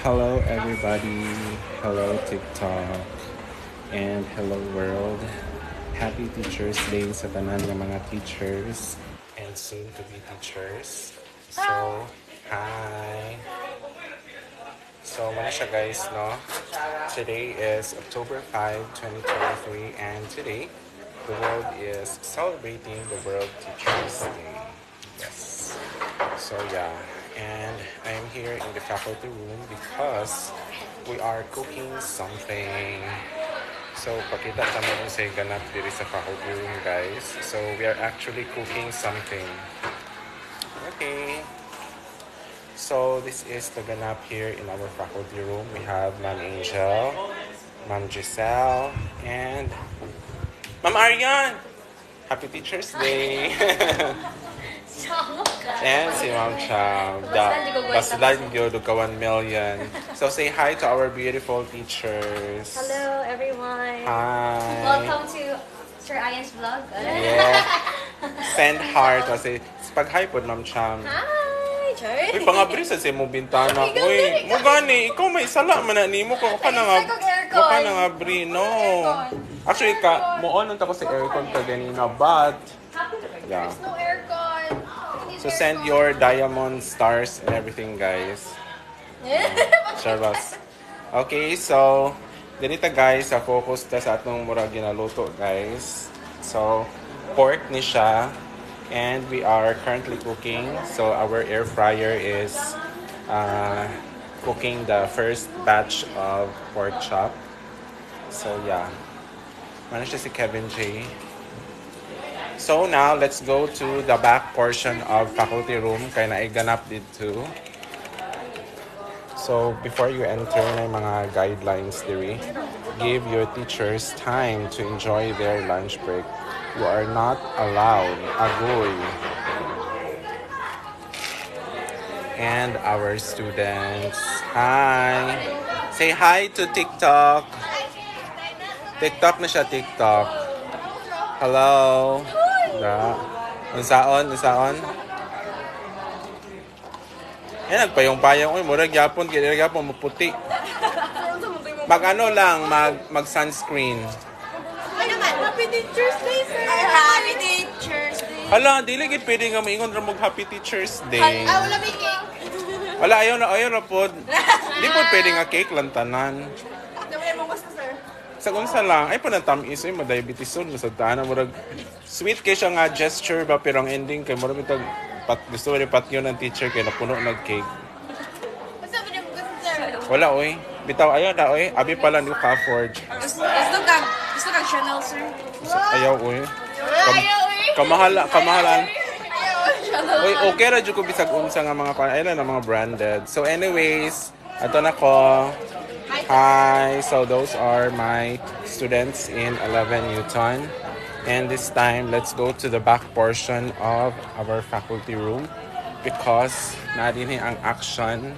Hello everybody, hello TikTok, and hello world. Happy Teachers Day sa tanan ng mga teachers and soon to be teachers. So, hi. So, muna siya guys, no? Today is October 5, 2023, and today the world is celebrating the World Teachers Day. Yes. So yeah, and I'm here in the faculty room because we are cooking something. So pakita kami kung sa ganap diri sa faculty room guys. So we are actually cooking something. Okay. So this is the ganap here in our faculty room. We have Ma'am Angel, Ma'am Giselle, and Ma'am Arian. Happy Teachers Day! And si Ma'am Cham, Baslan Gyodo ka 1 million. So say hi to our beautiful teachers. Hello, everyone. Hi. Welcome to Sir Ian's vlog. Yeah. Send heart. Kasi pag-hi po, Ma'am Cham. Hi, Char. Uy, pangabri sa mo bintana. Uy, mo gani, ikaw may sala man na ni mo. Ka na nga, mo ka na nga, Bri. No. Actually, mo on ang tapos sa aircon ka ganina. But, yeah. There's no aircon. So send your diamond stars and everything, guys. Charles. Okay, so ganito guys, sa focus ta sa atong murag ginaluto, guys. So pork ni siya, and we are currently cooking. So our air fryer is cooking the first batch of pork chop. So yeah, manage si Kevin J. So now, let's go to the back portion of faculty room kaya naiganap dito. So, before you enter na yung mga guidelines diri, give your teachers time to enjoy their lunch break. You are not allowed agoy. And our students, hi! Say hi to TikTok! TikTok na siya, TikTok. Hello! Da. Unsaon? Eh, nagpayong-payong. Uy, murag yapon. Kaya yapon, maputi. Mag-ano lang, mag-sunscreen. Ay naman, Happy Teacher's Day, sir. Happy Teacher's Day. Hala, di lagi pwede nga maingon ra Happy Teacher's Day. Wala may cake. Wala, ayaw na po. Di po pwede nga cake lang tanan. Nawala mo gusto, sir. Sa unsa lang, ay panantamis, ay ma-diabetes yun. Masadaan na murag sweet kay siya nga gesture ba, pero ang ending kay murag itag gusto rin patyo ng teacher kay napuno ng cake. Basta mo niya gusto, sir. Wala, oy. Bitaw, ayaw na, oy. Abi pala, hindi ko ka-afford. Gusto kang Chanel, sir. Ayaw, oy. Ayaw, Kamahalan. Chanel. Oy, okay ra jud ko bisag unsa nga mga ayun na mga branded. So anyways, ato na ko. Hi. So those are my students in 11 Newton. And this time, let's go to the back portion of our faculty room because na din ang action.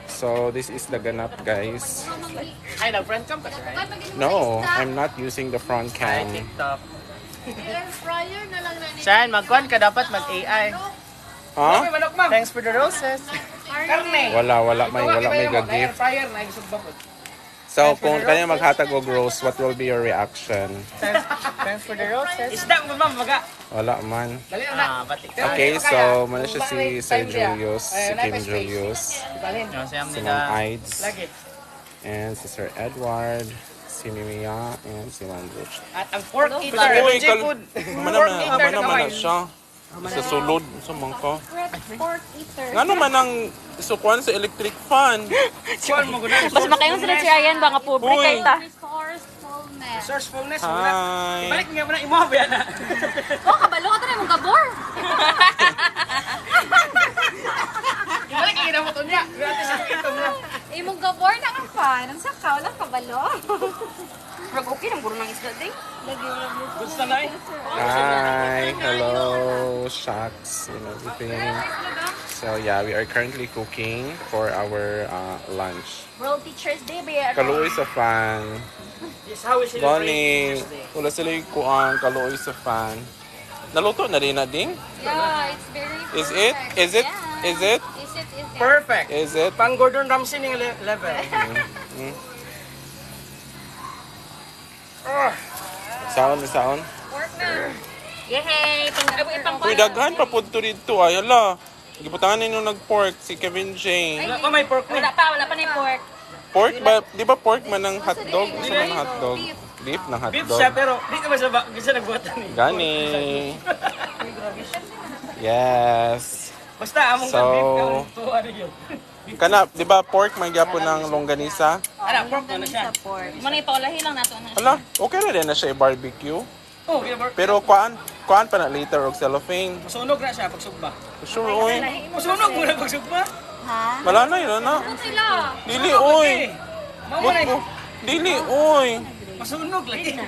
So this is the ganap, guys. Ay, nag-front cam ka, sir? No, I'm not using the front Ay, cam. TikTok. Air fryer na lang na Saan, mag-con ka dapat mag-AI. Ha? Thanks for the roses. Karne. Wala may Air ga-gift. fryer na isubok. So kung kanya maghatag og rose, what will be your reaction? Thanks for the roses. Isda mo ba, maga? Wala man. Dali na. Batik. Okay, so muna siya si Sir Julius, si Kim Julius, Balhin. si Ma'am Ides, Lagi. and si Sir Edward, si Mimia, and si Ma'am Rich. At ang pork eater. Uy, J-food. haba naman na siya. Sa sulod, sa mangka. pork eater. Nga naman ang isukuan sa electric fan. Kuhan mo guna. Mas makayong sila si Ryan ba nga pobre Uy. kay ta. Resourcefulness. Resourcefulness. Hi. Balik nga mo na imo ba yan na. Oh, kabalo ka tayo mong gabor. Balik nga mo to niya. Gratis ang ito mo. Imong gabor na ka pa. Nang sakaw lang kabalo. Pag okay nang buro ng isda din. Gusto na eh. Hi, hello, shots and everything. So yeah, we are currently cooking for our lunch. World Teachers Day ba? Kaluoy sa fan. Yes, how is it? Gani, wala sila yung kuang kaluoy sa fan. Naluto na rin na ding? Yeah, it's very Is it? perfect. Is it? Yeah. Is it? It's Yes, it is. Perfect. Is it? Pang Gordon Ramsay ning level. Sound na sound? Pork na. Yehey! Pang Uy, daghan pa po dito. Ay, hala. Gibutangan ninyo nag-pork si Kevin J. Wala pa may pork Wala pa na yung pork. Pork ba? Di ba pork man ng hotdog? Gusto man ng hotdog? Beef ng beef siya hotdog. pero di naman siya nagbuhatan eh. Gani. Yes. Basta among So, beef ka tuwa na yun. Kana, di ba pork may gyapon ng longganisa? Ana, pork na siya. Muna ipolahi lang nato na. Hala, okay na din na siya i-barbecue. Oh, gina Pero kuan pa na later og cellophane. masunog na siya pag sugba. Sure, oy. Masunog mo na pag sugba. Wala na yun, na. Sila. Dili, oy. Mamo na. Dili, oy. Masunog lagi.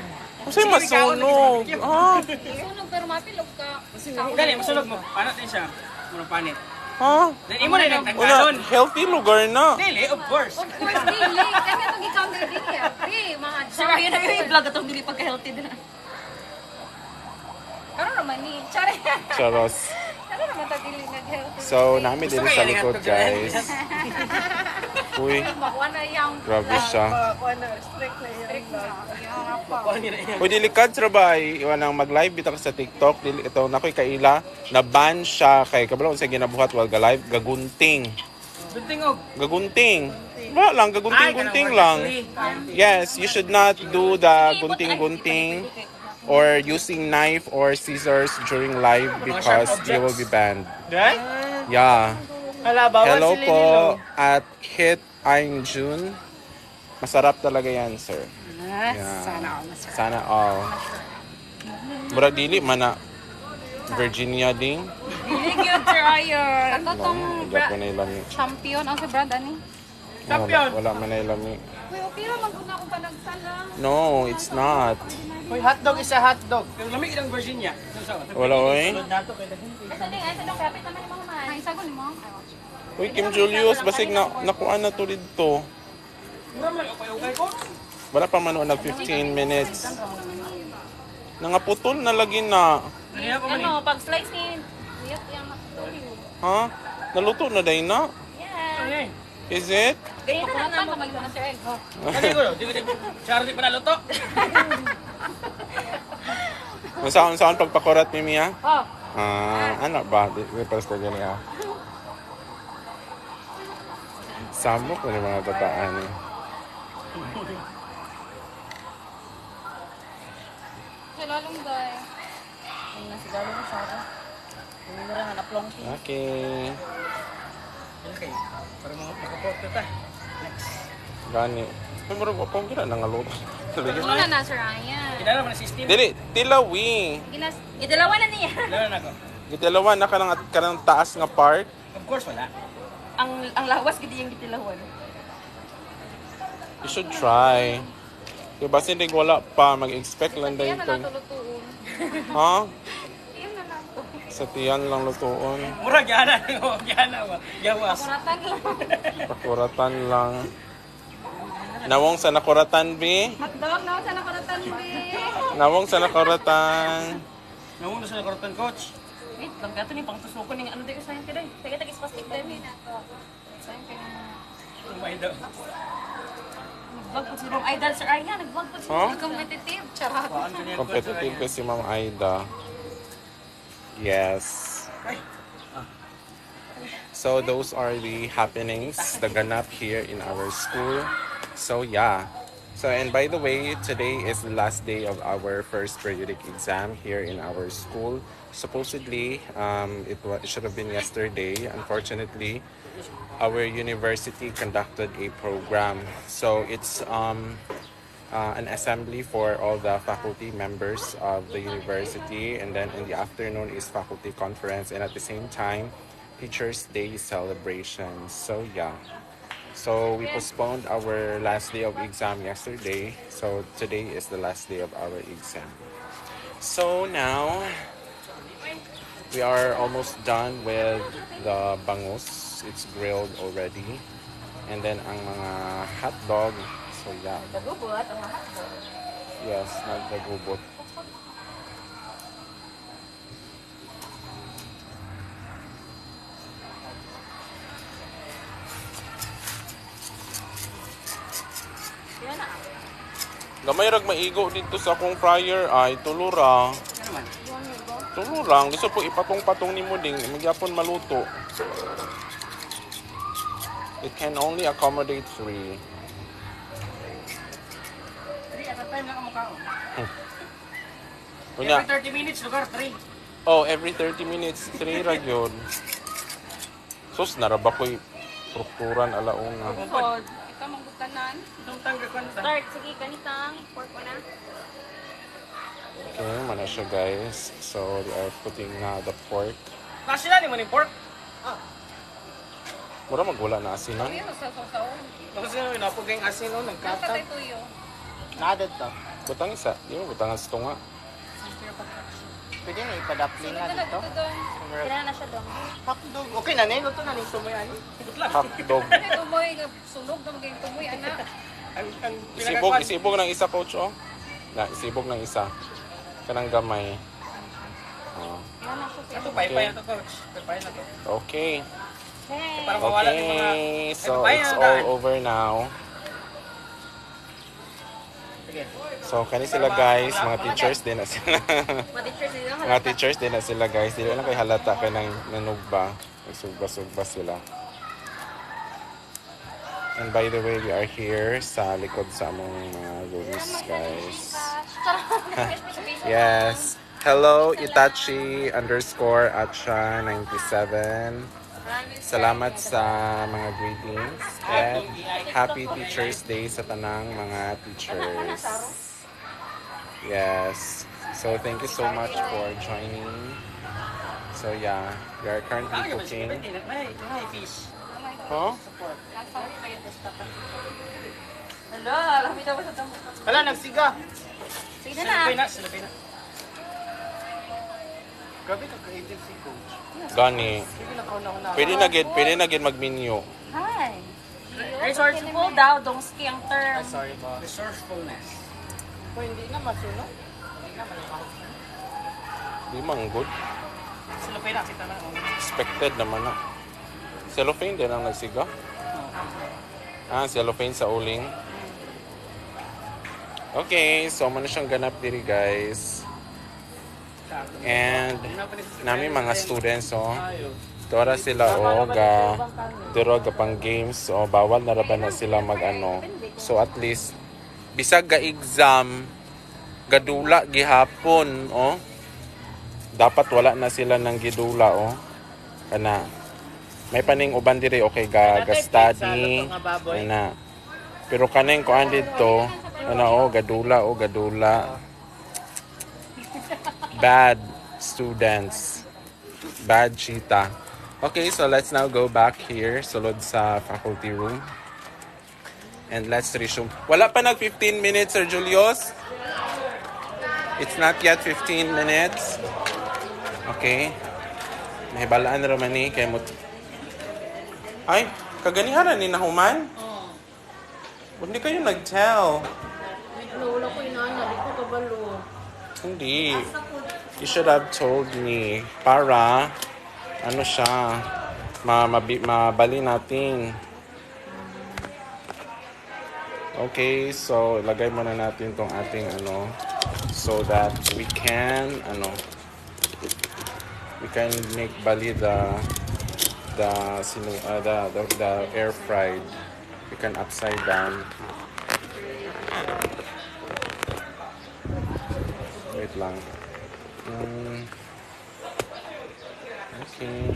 Kasi masunog. Ha? Sunog pero mapilog ka. Dali, masunog mo. Panat din siya. Muna panit. Ha? Then imo na Una, nagtagdanon. healthy lugar na. Dili, of course. Of course, dili. Kasi itong i-counter din eh. Mga sir, yun na yung i-vlog itong dili pagka-healthy din. Ano naman ni? Chare. Charos. Ano naman ito dili nag-healthy? So, namin din sa likod, guys. Uy, Makuha na yung grabe siya. Kuha nila yan. Uy, delikad sa ba? Iwan ang mag-live bitaw sa TikTok. Ito, nakoy kaila. Na-ban siya kay kabalon sa ginabuhat while ga-live. Gagunting. Duntingog. Gagunting. Wala lang, gagunting-gunting lang. Yes, you should not do the gunting-gunting or using knife or scissors during live because you will be banned. Right? Yeah. Hala, bawal Hello sila po nilo. at Hit I'm June. Masarap talaga yan, sir. Yeah. Sana all. Murag dili man na Virginia ding. Dili gyud sir ayon. Ano tong Hindi ko na ilami. champion ang si Brad ani? Champion. Wala man na ilami. Uy, okay ra man kung ako panagsala. No, it's not. Uy, hotdog is a hotdog. Pero lamig ng Virginia. Wala, oy. Asa ding kapit naman ni mga man. Ay sagon mo. Uy, Kim Julius, basig na nakuha na to dito. Naman, okay ko. Wala pa man nag 15 minutes. Nangaputol na lagi na. Kanina pa man Ano, pag slice ni Wiyat yang natuloy. Ha? Naluto na day na? Yeah. eh. Is it? Ganyan na lang pag magluto sir Ed. Kani ko, di pa naluto. Saan pagpakurat ni Mia? Oh. Ano ba? Di pa sa ganyan. Samok ko ni mga tataan eh. Silalong day. Ang nasigalo mo sa ako. Hindi mo rin hanap long tea. Okay. Okay. Para makaport ka ta. Gani. Ay, marag apong gina nangaluto. Wala na sir Ryan. Kinala mo na system. Dili, tilawi. Idalawa na niya. Dala na ko. Gitalawa na ka ng taas nga part. Of course wala. Ang lawas gid yung gitilawan. You should try. Diba sindig wala pa, mag-expect lang Kaya dahil na natulutuon. Ha? Iyon na lang po. Sa tiyan lang lutuon. Mura gyana ko, gyana ba. Gawas. Kuratan lang. Pakuratan lang. Nawong sa nakuratan, bi? Hotdog na sa nakuratan be. Nawong sa nakuratan. Nawon na sa karotan coach. Wait, lang gato ni pang tusukon ning ano di ko sayon kiday. Sige tagis plastic din. Sayon kay Umay daw. Nag-vlog po si Ma'am Idol Sir Arya, nag-vlog po si Huh? competitive. Charot. Competitive ka si Ma'am Aida. Yes. So those are the happenings, the ganap here in our school. So yeah. So and by the way, today is the last day of our first periodic exam here in our school. Supposedly, it should have been yesterday. Unfortunately, our university conducted a program. So it's an assembly for all the faculty members of the university, and then in the afternoon is faculty conference, and at the same time, Teachers' Day celebration. So yeah. So we postponed our last day of exam yesterday. So today is the last day of our exam. So now we are almost done with the bangus. It's grilled already. And then ang mga hot dog. So yeah. Nagubot ang mga hotdog. Yes, nagdagubot. Gamay rag maigo dito sa akong fryer ay tulura. Ano naman? Tulurang, gusto po ipatong-patong ni mo ding magyapon maluto. It can only accommodate 3. 3 at a time lang ang mukha ko. Kunya, Every 30 minutes, lugar 3. oh, every 30 minutes, 3 ra gyud. Sus, naraba ko'y strukturan alauna. So, ikaw manggutanan. Itong tangga ko na. Start, sige, ganitang. Pork mo na. Okay, mana siya guys. So, they are putting na the pork. Nasila ni mo ni pork. Mura magwala na asinan. Ayun, sa sasaon. Kasi napugay ang asin no, Nasa nagkata. tayo tuyo. Nadad to. Butang isa. Di mo butangan sa tunga. Pwede na ipadapling na dito. Kailangan na siya doon. Hotdog. Okay na ni, luto na ni sumoy ani. Good lang. Hotdog. Ano tumoy, sunog na magiging tumoy, anak. Ang Isibog, isibog ng isa, coach, oh. Na, isibog ng isa. Kanang gamay. Oh. Kailangan na siya siya. Ito paypay na to, coach. Paypay na to. Okay. Hey! Para mawala yung mga... Okay, so Ay, it's babae na daan. all over now. Sige. So, kani sila guys, mga teachers din na sila. Mati-church nila. Mga teachers din na sila guys. Dili lang kay halata kay nang nanugba. Nagsugba-sugba sila. And by the way, we are here sa likod sa among mga rooms guys. Yes. Hello, Itachi _Acha 97. Salamat sa mga greetings and happy Teachers Day sa tanang mga teachers. Yes. So thank you so much for joining. So yeah, we are currently cooking. May fish. Huh? Hala, alam daw sa tamo. Hala, nagsiga. Sige na. Silapay na. Grabe ka ka-agency, coach. Gani. Sige na kauna-una. Pwede na gid mag-menu. Hi. Resourceful daw, dongski ang term. Sorry ba? Resourcefulness. Kung hindi na masunog, hindi na malamahok. Di man good. Silapay na, kita na. Expected naman na. Cellophane din ang nagsiga. Cellophane sa uling. Okay, so muna siyang ganap diri guys. And nami mga students Tora sila duro ga pang games bawal na ra ba na sila magano. So at least bisag ga exam gadula gihapon dapat wala na sila nang gidula kana may paning uban diri okay ga study na pero kaning kuan dito gadula bad students. Bad cheetah. Okay, so let's now go back here. Sulod sa faculty room. And let's resume. Wala pa nag 15 minutes, Sir Julius? It's not yet 15 minutes. Okay. May balaan naman ni. Kaya mo... Ay, kaganihan ni nahuman? Hindi kayo nag-tell. Wala ko inaana, di ko kabalo. Hindi. You should have told me para siya mabali natin. Okay, so ilagay muna natin tong ating so that we can make bali the air fried. We can upside down. Wait lang. Okay.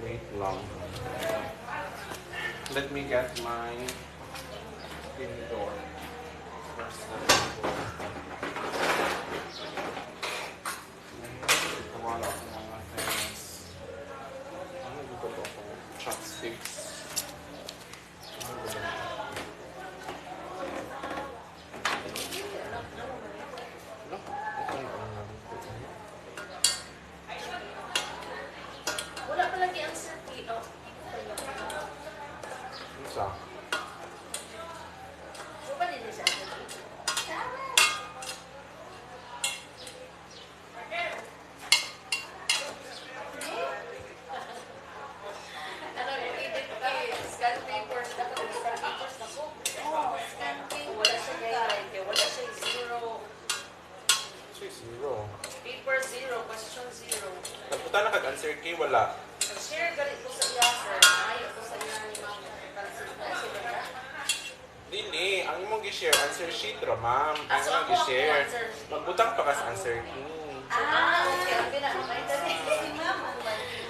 Wait long. Let me get my indoor. Chopsticks. Wala pa lagi ang sirki. Sa Wala din siya. Zero. Paper 0, question 0. Nagpunta na kag-answer key, wala. Share galit ko sa iya, sir. Ayaw ko sa iya ni Ma'am. Dili, ang imong gi-share answer sheet ra, ma'am. Ang So, imong ako gi-share. ang answer sheet. Magbutang pa ka sa answer key. Okay. Ang pinakamaita ni Ma'am.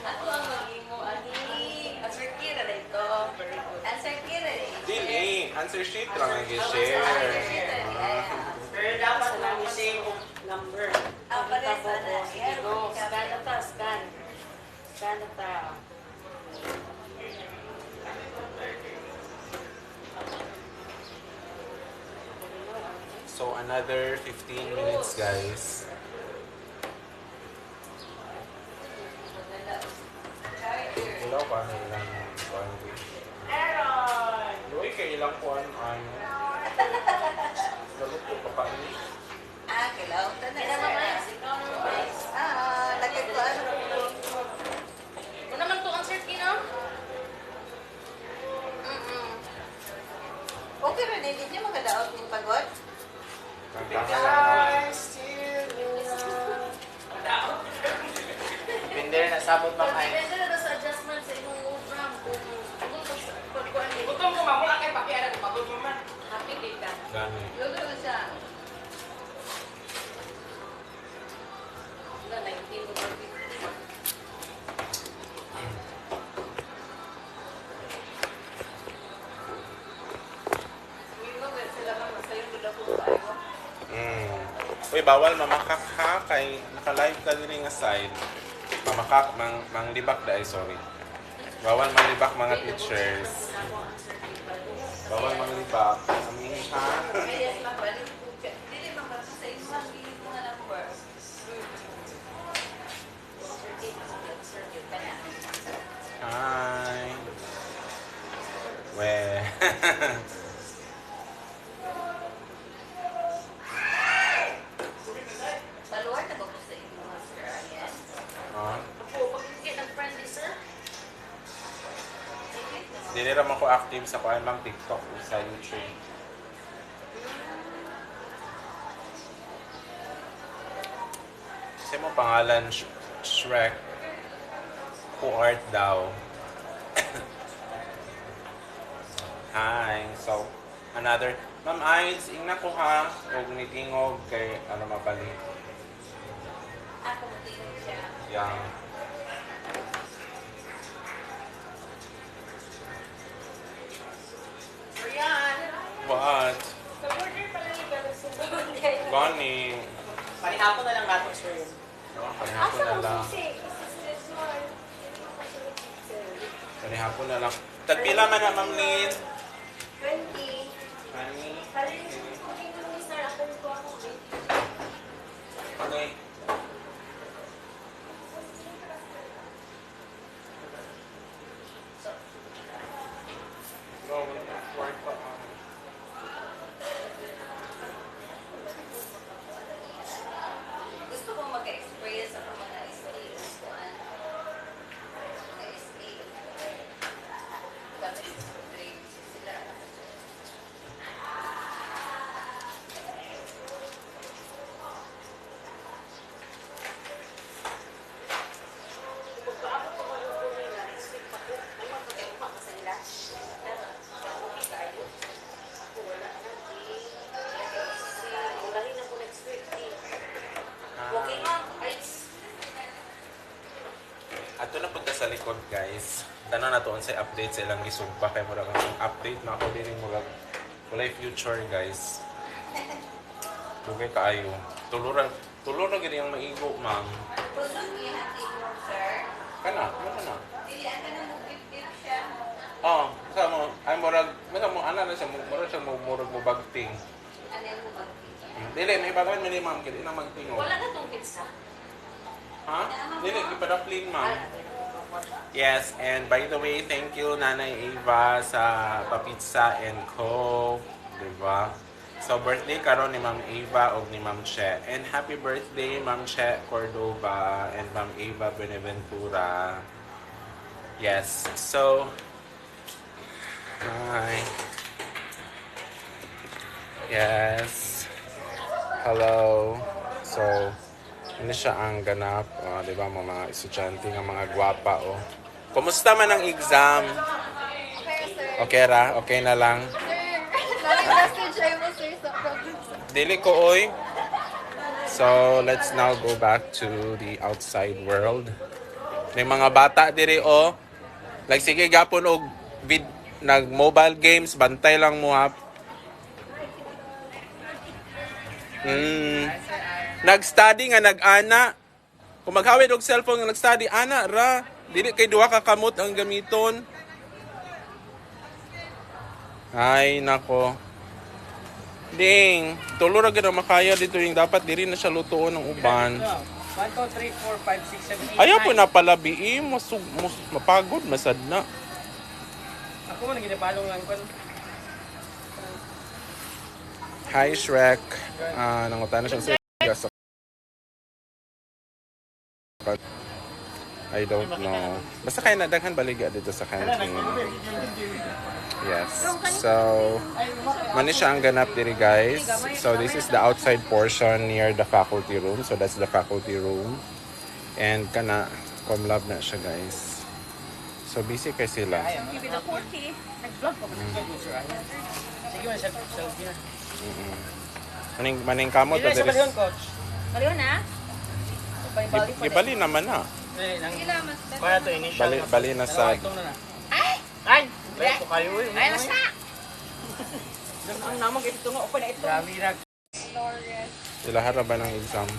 Ako ang mag-imo. Answer key na ito. Very good. Answer key rin. Dili, answer sheet ra nga gi-share. Pero dapat lang i-save number. pares na na. Sige, go. Scan na ta, scan. Scan na ta. So, another 15 minutes, guys. Ilaw pa na ilang kuhan. Aaron! Luwi kay ilang kuhan, ano. Lagot ko pa pa ni. Kilaw. Kaya naman, Max, ikaw naman, Max. Lagay ko ano. Kung naman to answer key, no? Okay rin, hindi niya magadaot ng pagod. Binder, nasabot ba kayo? Depende na sa adjustment sa imong program. Kung gutom ko, mamo lang kayo pakiara kung pagod mo man. Happy day ka. Gani. Luto na siya. Wala, 19 over 50. Uy, bawal mamakak ha kay naka-live ka diri nga side. Mamakak manglibak dai, sorry. Bawal manglibak mga teachers. Bawal manglibak. Amin ha. Yes, mabalik ko. Dili mabalik sa iyo. Hindi ko na number. Hi. We. Paluwar na ba ko sa iyo, Sir Ariel? Oh. Ako, pag-ingit ng friendly, sir. Dili ra man ko active sa kuan mang TikTok o sa YouTube. Kasi mo pangalan Shrek. Who art thou? Hi. So, another. Ma'am Ides, ingna ko ha. Huwag nitingog kay ano mabalik. Ako mo tingin siya. Yang. Rian! What? Sa-order pala ni Galusin. Bonnie. Panihapon na lang natin, sir. Panihapon na lang. Panihapon na lang. Tagpila man na, Ma'am Lynn. 20. Honey. Okay. Go, work pa. Gusto kong mag-experience ako mga SAs. Mga SA. Kami grade sila. Okay nga, guys. Ato na punta sa likod, guys. Tanong na to sa update sa ilang gisugpa kay mura kang update na ako din mo walay future, guys. Bugay kaayo. Tuluran gid yung maigo, ma'am. Kusog niya natin mo, sir. Kana, kana. Dilihan ka na mag-give siya. Oh, sa mo ay murag, mo ana na siya murag siya murag mo bagting. Ano yung mag-give? Dili may bagay man ni ma'am kidi na magtingog. Wala na tong pizza. Ha? Dili gipadapling, ma'am. Yes, and by the way, thank you Nanay Eva sa papizza and Coke, diba? So birthday karon ni Ma'am Eva o ni Ma'am Che. And happy birthday Ma'am Che Cordova and Ma'am Eva Beneventura. Yes. So hi. Yes. Hello. So, ano siya ang ganap, di ba, mga estudyante ng mga gwapa, oh. Kumusta man ang exam? Okay ra? Okay na lang? Dili ko, oy. So, let's now go back to the outside world. May mga bata diri, oh. Like, sige, gapon, og nag-mobile games, bantay lang mo, ha. Nag-study nga, nag-ana. Kung maghawid og cellphone nga nag-study, ana, ra. Dili kay duha ka kamot ang gamiton. Ay, nako. Ding, tulo ra gyud ang makaya dito yung dapat diri na siya lutuon ng uban. 1, 2, 3, 4, 5, 6, 7, 8, 9. Ayaw po napalabi, mapagod, masad na. Ako man naginabalong lang ko. Hi, Shrek. Nangutan na siyang sa I don't know. Basta kaya nadaghan baliga dito sa canteen. Yes. So, mani siya ang ganap diri, guys. So, this is the outside portion near the faculty room. So, that's the faculty room. And kana, love na siya, guys. So, busy kay sila. Give it a 40. Nag-vlog ko. Sige man, self niya. Maning kamot Ilan na sa diri. balyon, coach? Baliw na? Ibali naman na. Para to initial. Bali na sa... Ay! Balik ko kayo eh. Ay, nasa! Ang namang ito nga, open na ito. Grabe na. Ilahara ba ng exam?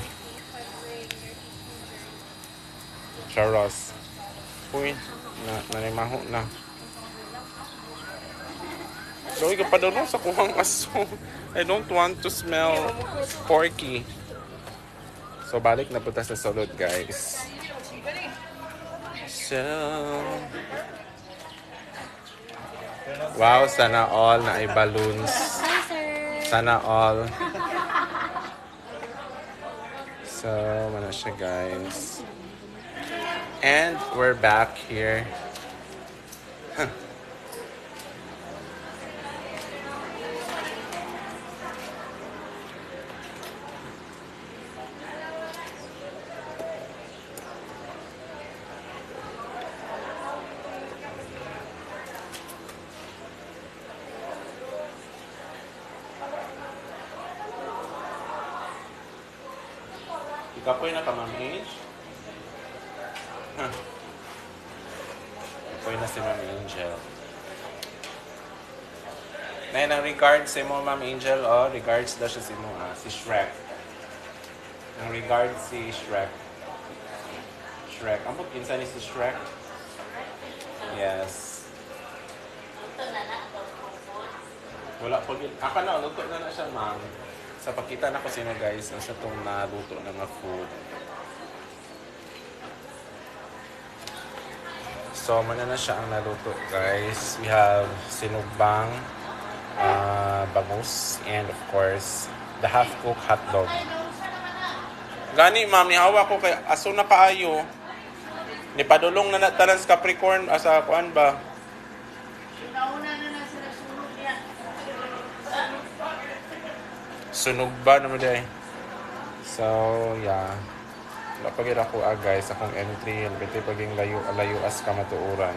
Charos. Uy, nanimaho na. Gawin ka pa daw sa kuhang aso. I don't want to smell porky. So, balik na punta sa sulod, guys. So... Wow, sana all na ay balloons. Sana all. So, mana siya, guys. And we're back here. Kapoy na ka, Ma'am Age? Kapoy na si Ma'am Angel. Ngayon, ang regards sa mo, Ma'am Angel, oh, regards daw siya si mo, si Shrek. Ang regards si Shrek. Shrek. Ang pagkinsa ni si Shrek? Yes. Wala po. Ako na, luto na siya, Ma'am. Sa pagkita na ko sino, guys, sa itong naluto na nga food. So, mana na siya ang naluto, guys. We have sinugbang, bangus, and of course, the half-cooked hotdog. Gani, ma'am, nihawa ko kay aso na kaayo. Nipadulong na natalan sa Capricorn, asa kuan ba? Sunog ba naman day? So, yeah. Napagid ako guys, akong entry. Pwede paging layo as kamatuuran.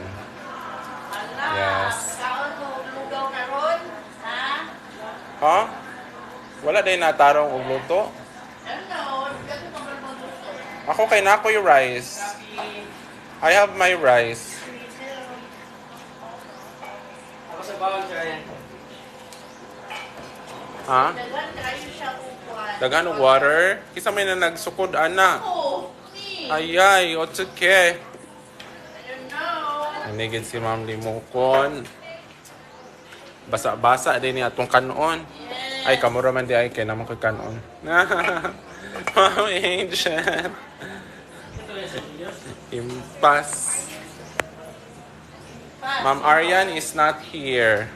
Yes. Ha? Wala day natarong og luto? Ako kay nako yung rice. I have my rice. Ako sa bawang siya yan. Ha? Daghan og water? Kisa may na nagsukod ana. Ayay, otsuke. Nanigid si Ma'am Limukon. Basa-basa din niya atong kanon. Ay, kamura man di ay kay naman ko kanon. Ma'am Angel. Impas. Ma'am Aryan is not here.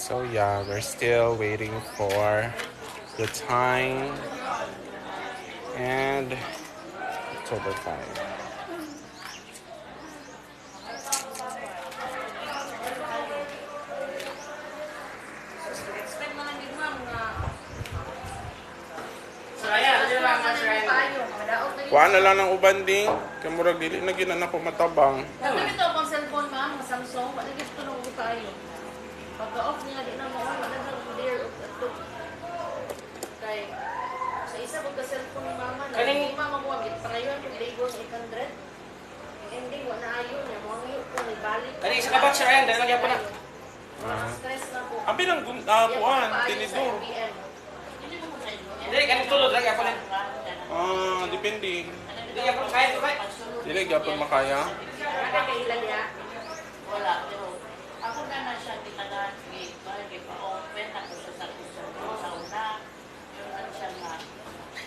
So yeah, we're still waiting for the time and October 5. Expect naman din ma'am nga. So, ayan, yun lang ang shrine. Payo, madaog na yun. Kuha na lang ng ubanding. Kamurag dili na ginan ako matabang. Dami nito akong cellphone ma'am, Samsung, wala gusto nung tayo. Pagka-off niya, di na mo, wala na clear of the two. Kay, sa isa ko ka cellphone ni mama, na Kaning- hindi mama mo, pangayon kung Lagos 800. Ang ending, wala na ayaw niya, mga ngayon ko, may balik. Kani isa ka ba, Sir Ryan? Dahil nagyan po na. Stress na po. Abi lang Yan, kuan, papaayos sa tinidor. MBM. Hindi, kanang tulog lang po na. Depende. Hindi yan po kaya to kaya. Dili gyapon makaya. Nakakailan niya. Wala, pero ako na siya tinagaan, kay pa-open, ako siya sa una. Yung ano siya nga,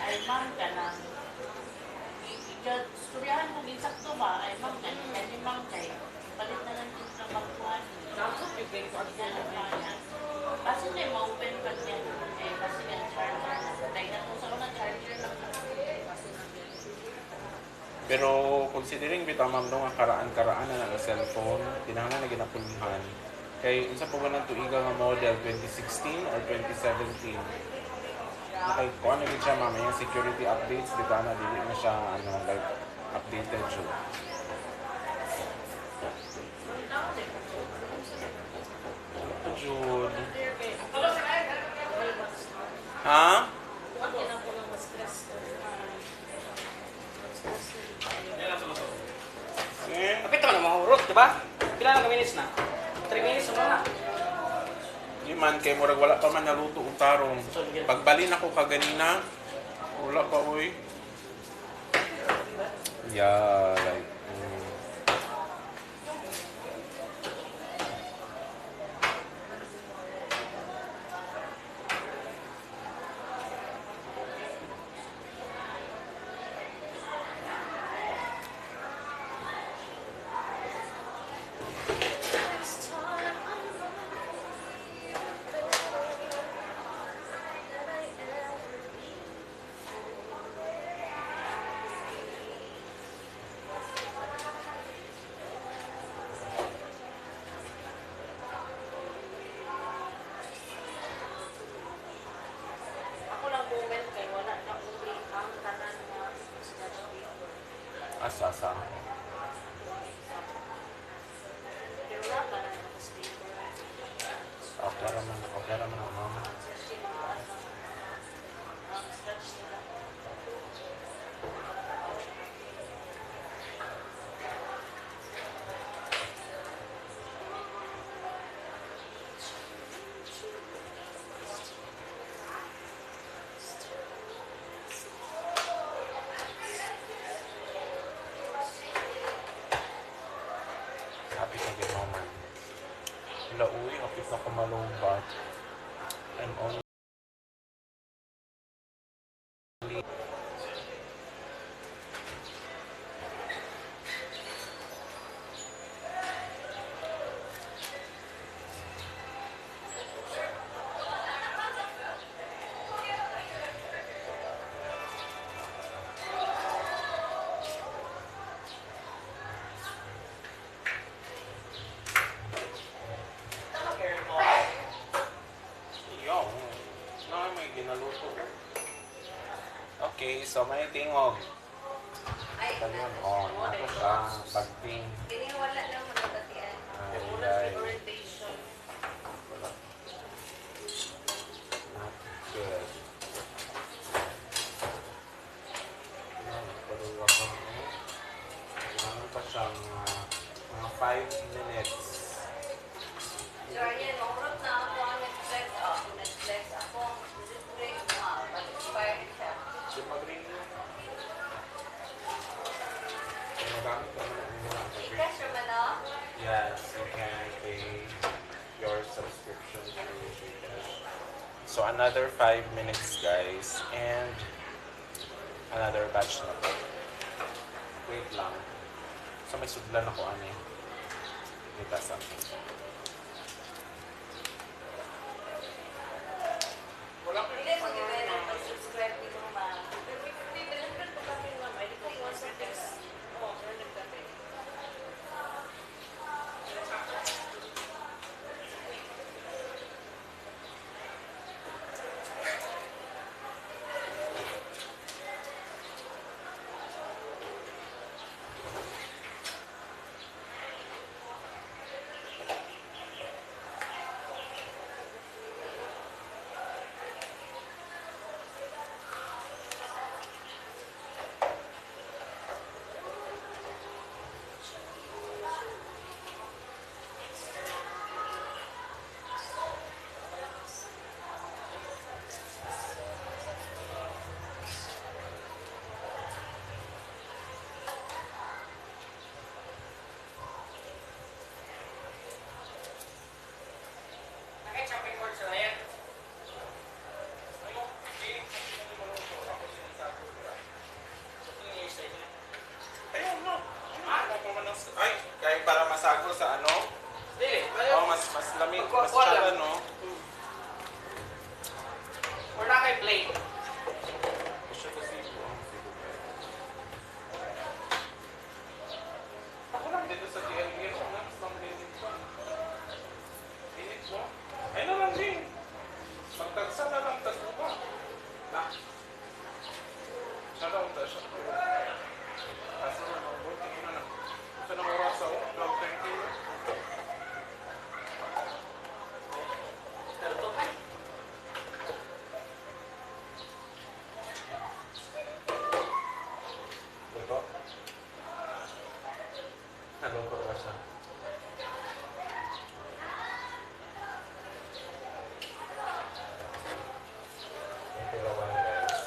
ay ma'am ka na. Istoryahan mo, ginsakto ba? Ay ma'am ka, ni ma'am kay. Palit na lang din sa magkuhan. Kasi na ma-open pa niya. Kasi yung charger na. Dahil na kung sa una charger lang. Pero considering bitaw ma'am no nga karaan na ng cellphone, kinahanglan na ginapulihan. Kay unsa pa ba nang tuiga nga model 2016 or 2017? Nakay kuan na gid siya ma'am, yung security updates di ba na dili na siya like updated siya. Jude. Ha? Eh, Kapit naman ang mahurot, di ba? Pila lang ka minutes na? 3 minutes na na. di man kay murag wala pa man naluto og tarong. Pagbalin ako kaganina, wala pa oy. Yeah, like Ako lang moment kay wala na uli ang tanan nga judge dito. asa. Pero wala ka na ng speaker. Okay raman ang mama. Ang stretch nila. Happy na gid mama. Wala uy, hapit na kumalumbat. I'm only Yo, may ginaluto. Okay, so may tingog. Ay, Ito yun, nato siya, bagting. Kini wala lang magkatian. Ay, Orientation. not good. Nagparoon ako. Kailangan pa siyang mga 5 minutes. Jordan, maurot na ako ang Netflix. Netflix ako. Visit break. Mag-expire siya. So, mag-ring na. Magamit ka na ng mga Ikas naman no? Yes, you can pay your subscription through Gcash. So another 5 minutes guys and another batch na po. Wait lang. So may sudlan ako ani. Kita something. Kaya para masago sa ano? Dili, Oh, mas lamig, mas Magkukuha lang. tsada, no? or na kay plate. Siya kasi po. Ako lang dito sa TLBS, ang mas lang din ko. Init mo? Ay na lang din. Magtagsa na lang, tas mo ba? Na. Siya daw, siya. Kaso na, buti mo na. Ito na oras ako, 12:30. Ito? Nalungkot ba siya? Okay, lawan, guys.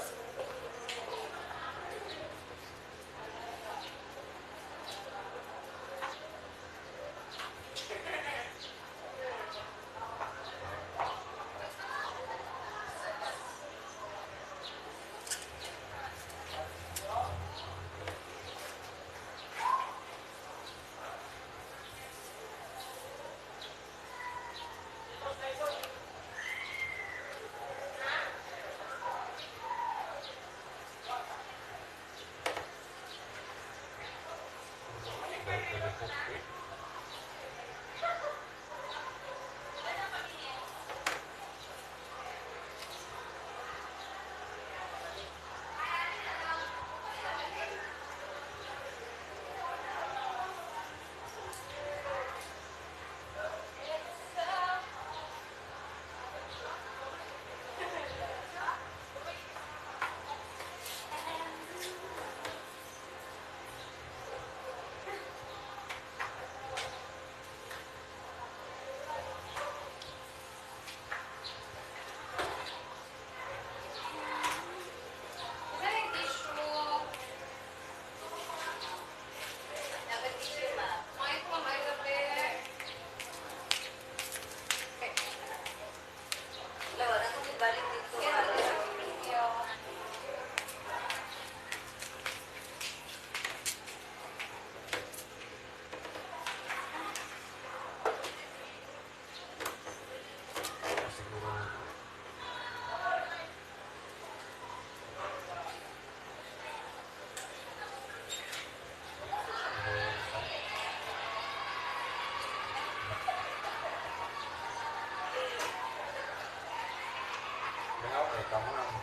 Come on.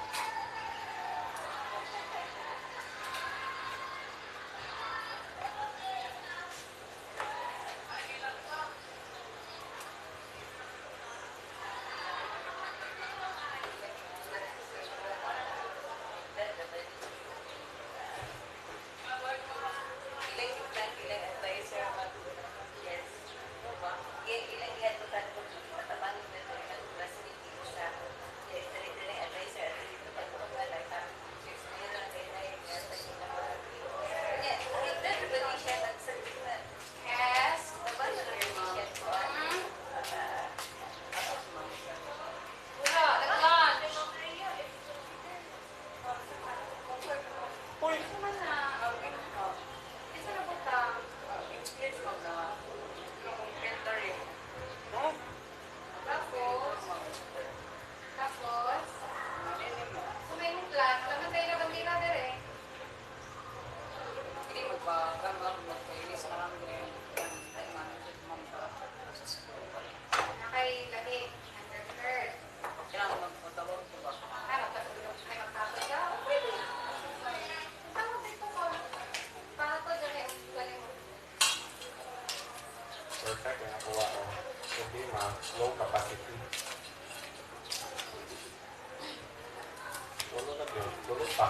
Perfect yung nakuha ko. Problema, low capacity. Tulo na yun. Tulo pa.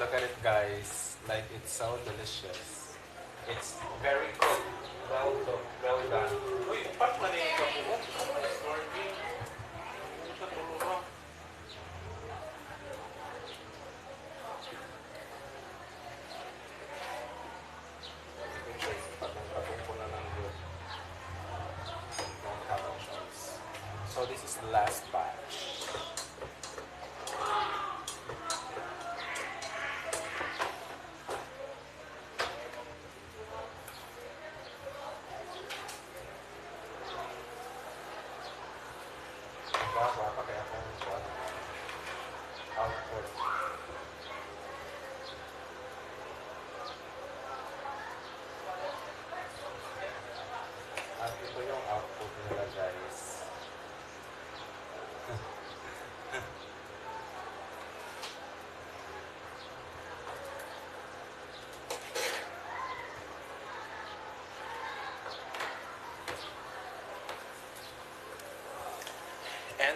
Look at it, guys. Like, it's so delicious. It's very good. Well done. Well done. Uy, pat na rin ka po. Storming. Ano siya tulo na? So this is the last batch.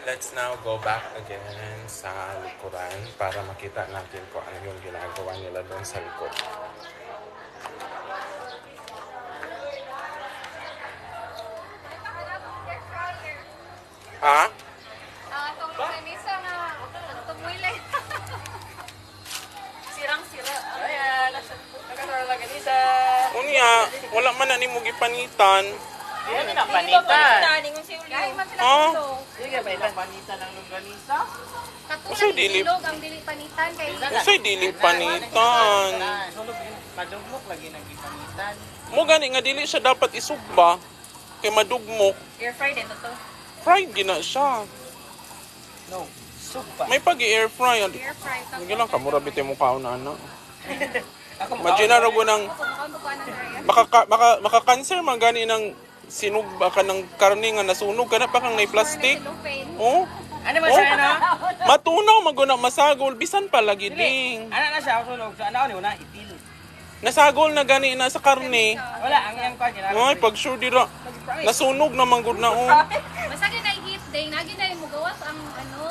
Let's now go back again sa likuran para makita natin kung ano yung ginagawa nila doon sa likod. Ha? Itong ganisa na tumuloy. Sirang-sira. Ayan, nagkakaroon lang ganisa. Unya, wala man na ni mo gipanitan. Yan ang panitan. Kahit man sila Ah? dito. Sige ba itong panitan ng longganisa? Katulad Usoy, ng dili. ilog ang dili panitan kay Usoy dili panitan. Madugmok lagi nang ipanitan. Mo gani nga dili siya dapat isugba kay madugmok. Air fry din to. Fried gina siya. No, supa. May pag-air fry. air fry ta. Sige lang kamura bitay mo kaon na ana. Ako Imagine na rago ng Makabukuan ng area. maka-cancer man gani ng sinugba ka ng karne nga nasunog kana pa kang nay plastic. Cellophane. Oh, Ano man siya na? matunaw maguna masagol bisan pa lagi ding. Ano na siya? Sunog. Sa ano ni una? Itil. Nasagol na gani na sa karne. Wala, ang iyang pa ginagawa. Ay, pag sure dira. Nasunog na manggod na oh. Basta na heat day, nagi na mo gawas ang ano.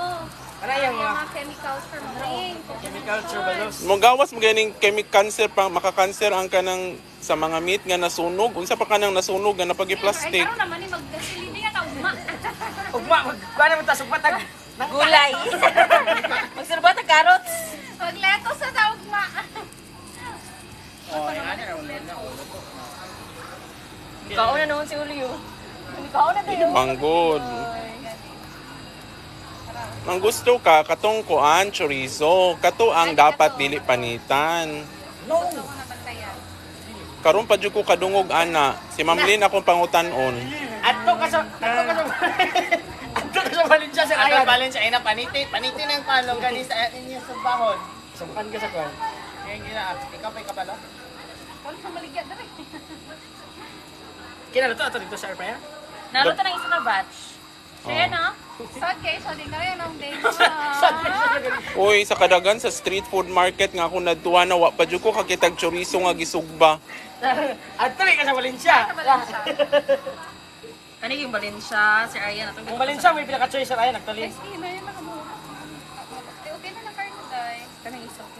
Ano yung mga Mga chemicals for marine. chemical surveillance? Mo gawas mo ganing chemical cancer pa maka-cancer ang kanang sa mga meat nga nasunog. Unsa pa kanang nasunog nga napagi Ay, plastic. karon naman ni maggasolina nga ta ugma. Ugma, magkuha naman tas ugmatag. Gulay. Magsurbat ang carrots. Wag leto sa ta ugma. Oh, ano na ulo. Kauna noon si Ulyo. Kauna tayo. Manggod. Ang gusto ka katong kuan chorizo, kato ang dapat dili panitan. No! Karon pa jud ko kadungog ana. Si Ma'am Lynn akong pangutan-on. Ato ka sa Valencia sa Ayan. Ato Valencia ay na paniti ng palong ganis sa inyo sa bahon. Sumpan ka sa kwan. Kaya gina, ikaw pa ikabalo. Wala pa maligya dali. Kinalo to ato dito sa airfryer. Naluto ng isa na batch. Kaya na. Sad kay so di na yan ang day. Uy, sa kadagan sa street food market nga ako nadtuwa na wa pa jud ko kakitag chorizo nga gisugba. Ato ka sa Valencia. Kani yung Valencia, si Aryan. Ang Valencia may pinaka-choice sa ayan actually. Sige na yan mo. Okay na lang kayo day. Kanang isa ko.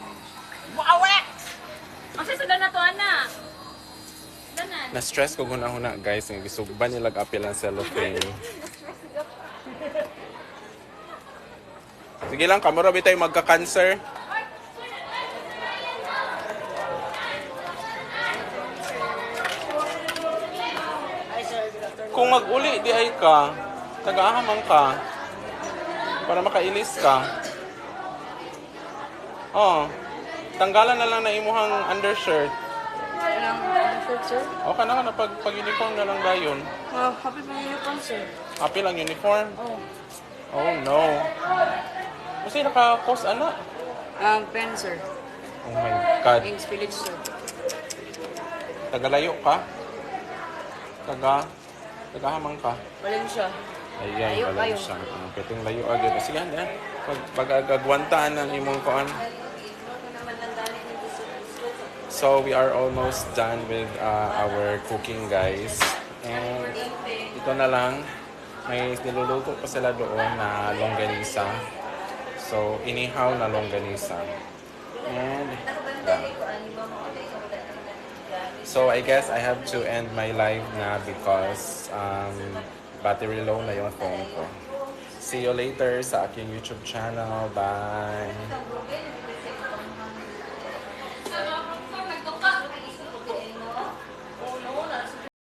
Wawe! Kasi sudan na to, ana. Danan. Na-stress ko guna-huna guys nga gisugba nila apil ang cellophane. Sige lang, kamura bitay magka-cancer. Kung mag-uli di ay ka, tagahaman ka para makailis ka. Oh, tanggalan na lang na imuhang undershirt. O ka na pag-uniform na lang dayon. Happy pa uniform, sir. Happy lang uniform? Oh no. Kasi naka-cos ana. Pen, sir. Oh my God. King's Village, sir. Tagalayo ka? Tagahamang ka? Valencia. Ayan, Layo pala kayo. siya. Petong layo agad. Sige, yan. Pag-agagwantaan ng imong kuan. So, we are almost done with our cooking, guys. And ito na lang. May niluluto pa sila doon na longganisa. So, inihaw na longganisa. And, yeah. So, I guess I have to end my live na because battery low na yung phone ko. See you later sa aking YouTube channel. Bye!